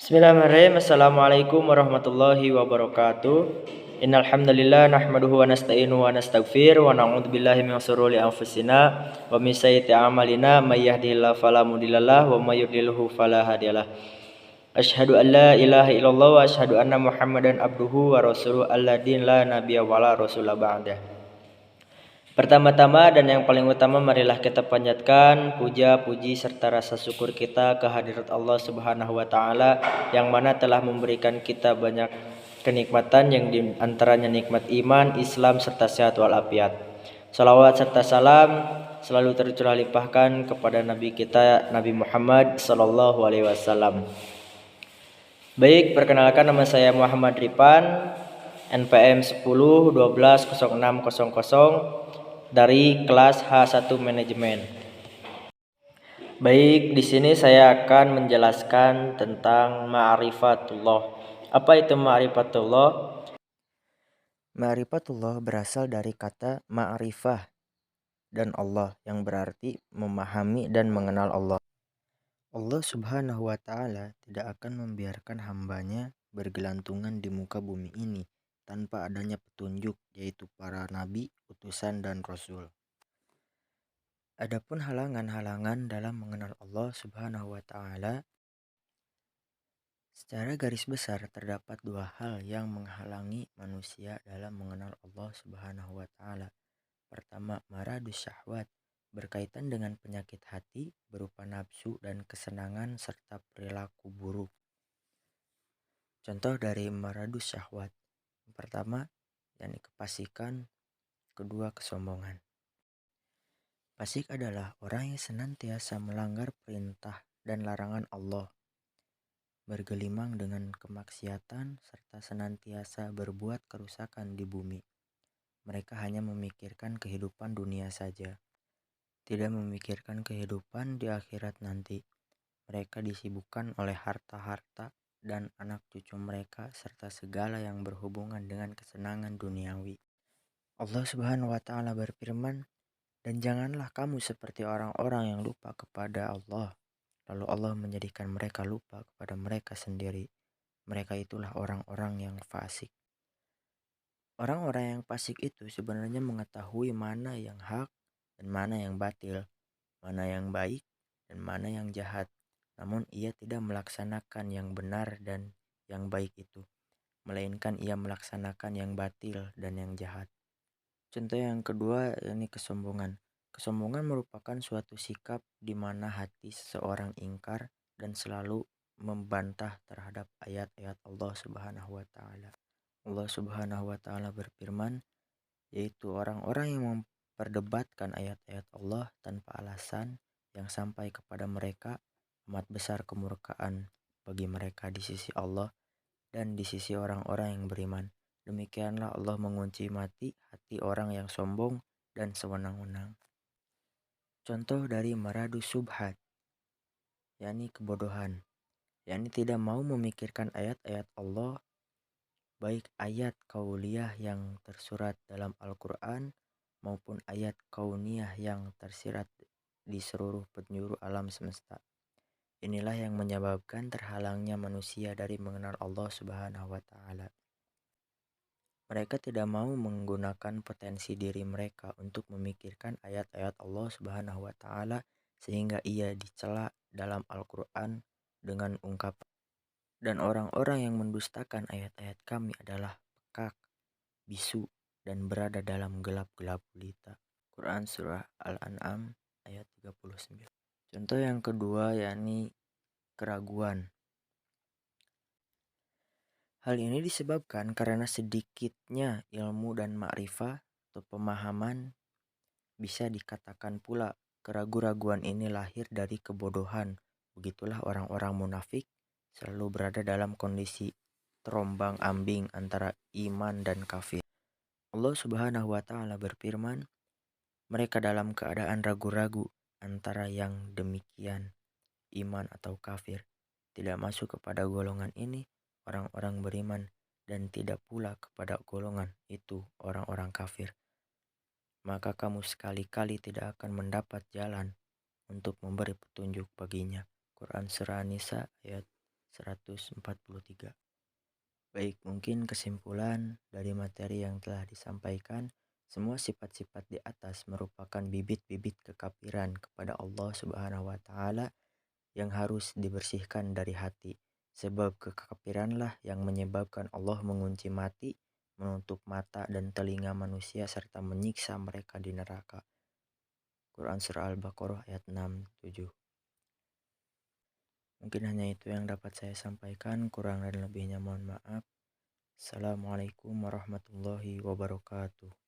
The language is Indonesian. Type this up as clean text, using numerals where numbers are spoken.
Bismillahirrahmanirrahim. Assalamualaikum warahmatullahi wabarakatuh. Innal hamdalillah nahmaduhu wa nasta'inu wa nastaghfir wa na'udzu billahi min shururi anfusina wa min sayyiati a'malina may yahdihillahu fala mudhillalah wa may yudhlilhu fala hadiyalah. Asyhadu an la ilaha illallah wa asyhadu anna Muhammadan abduhu wa rasuluhu alladzi la nabiyya wa la rasula ba'dah. Pertama-tama dan yang paling utama, marilah kita panjatkan puja, puji, serta rasa syukur kita ke hadirat Allah Subhanahu wa Ta'ala, yang mana telah memberikan kita banyak kenikmatan, yang diantaranya nikmat iman, Islam, serta sehat walafiat. Salawat serta salam selalu tercurah limpahkan kepada Nabi kita, Nabi Muhammad Sallallahu Alaihi Wasallam. Baik, perkenalkan, nama saya Muhammad Ripan, NPM 10 12 06 00 dari kelas H1 Manajemen. Baik, di sini saya akan menjelaskan tentang ma'rifatullah. Apa itu ma'rifatullah? Ma'rifatullah berasal dari kata ma'rifah dan Allah, yang berarti memahami dan mengenal Allah. Allah Subhanahu wa Ta'ala tidak akan membiarkan hambanya bergelantungan di muka bumi ini tanpa adanya petunjuk, yaitu para nabi, utusan, dan rasul. Adapun halangan-halangan dalam mengenal Allah Subhanahu wa Ta'ala, secara garis besar terdapat dua hal yang menghalangi manusia dalam mengenal Allah Subhanahu wa Ta'ala. Pertama, maradus syahwat, berkaitan dengan penyakit hati berupa nafsu dan kesenangan serta perilaku buruk. Contoh dari maradus syahwat: pertama, yakni kefasikan; kedua, kesombongan. Fasik adalah orang yang senantiasa melanggar perintah dan larangan Allah, bergelimang dengan kemaksiatan, serta senantiasa berbuat kerusakan di bumi. Mereka hanya memikirkan kehidupan dunia saja, tidak memikirkan kehidupan di akhirat nanti. Mereka disibukkan oleh harta-harta dan anak cucu mereka, serta segala yang berhubungan dengan kesenangan duniawi. Allah Subhanahu wa Ta'ala berfirman, "Dan janganlah kamu seperti orang-orang yang lupa kepada Allah, lalu Allah menjadikan mereka lupa kepada mereka sendiri. Mereka itulah orang-orang yang fasik." Orang-orang yang fasik itu sebenarnya mengetahui mana yang hak dan mana yang batil, mana yang baik dan mana yang jahat. Namun ia tidak melaksanakan yang benar dan yang baik itu, melainkan ia melaksanakan yang batil dan yang jahat. Contoh yang kedua, yakni kesombongan. Kesombongan merupakan suatu sikap di mana hati seseorang ingkar dan selalu membantah terhadap ayat-ayat Allah Subhanahu wa Ta'ala. Allah Subhanahu wa Ta'ala berfirman, yaitu orang-orang yang memperdebatkan ayat-ayat Allah tanpa alasan, yang sampai kepada mereka amat besar kemurkaan bagi mereka di sisi Allah dan di sisi orang-orang yang beriman. Demikianlah Allah mengunci mati hati orang yang sombong dan sewenang-wenang. Contoh dari maradu subhat, yakni kebodohan, yakni tidak mau memikirkan ayat-ayat Allah, baik ayat kauliyah yang tersurat dalam Al-Quran maupun ayat kauniyah yang tersirat di seluruh penjuru alam semesta. Inilah yang menyebabkan terhalangnya manusia dari mengenal Allah Subhanahu wa Ta'ala. Mereka tidak mau menggunakan potensi diri mereka untuk memikirkan ayat-ayat Allah Subhanahu wa Ta'ala, sehingga ia dicela dalam Al-Quran dengan ungkapan, "Dan orang-orang yang mendustakan ayat-ayat kami adalah pekak, bisu, dan berada dalam gelap-gelap gulita." Quran Surah Al-An'am ayat 39. Contoh yang kedua, yakni keraguan. Hal ini disebabkan karena sedikitnya ilmu dan ma'rifah atau pemahaman. Bisa dikatakan pula keraguan-raguan ini lahir dari kebodohan. Begitulah orang-orang munafik selalu berada dalam kondisi terombang-ambing antara iman dan kafir. Allah Subhanahu wa Ta'ala berfirman, mereka dalam keadaan ragu-ragu antara yang demikian, iman atau kafir. Tidak masuk kepada golongan ini orang-orang beriman, dan tidak pula kepada golongan itu orang-orang kafir. Maka kamu sekali-kali tidak akan mendapat jalan untuk memberi petunjuk baginya. Quran Surah Nisa ayat 143. Baik, mungkin kesimpulan dari materi yang telah disampaikan, semua sifat-sifat di atas merupakan bibit-bibit kekafiran kepada Allah Subhanahu wa taala yang harus dibersihkan dari hati. Sebab kekafiranlah yang menyebabkan Allah mengunci mati, menutup mata dan telinga manusia serta menyiksa mereka di neraka. Quran Surah Al-Baqarah ayat 6-7. Mungkin hanya itu yang dapat saya sampaikan, kurang dan lebihnya mohon maaf. Assalamualaikum warahmatullahi wabarakatuh.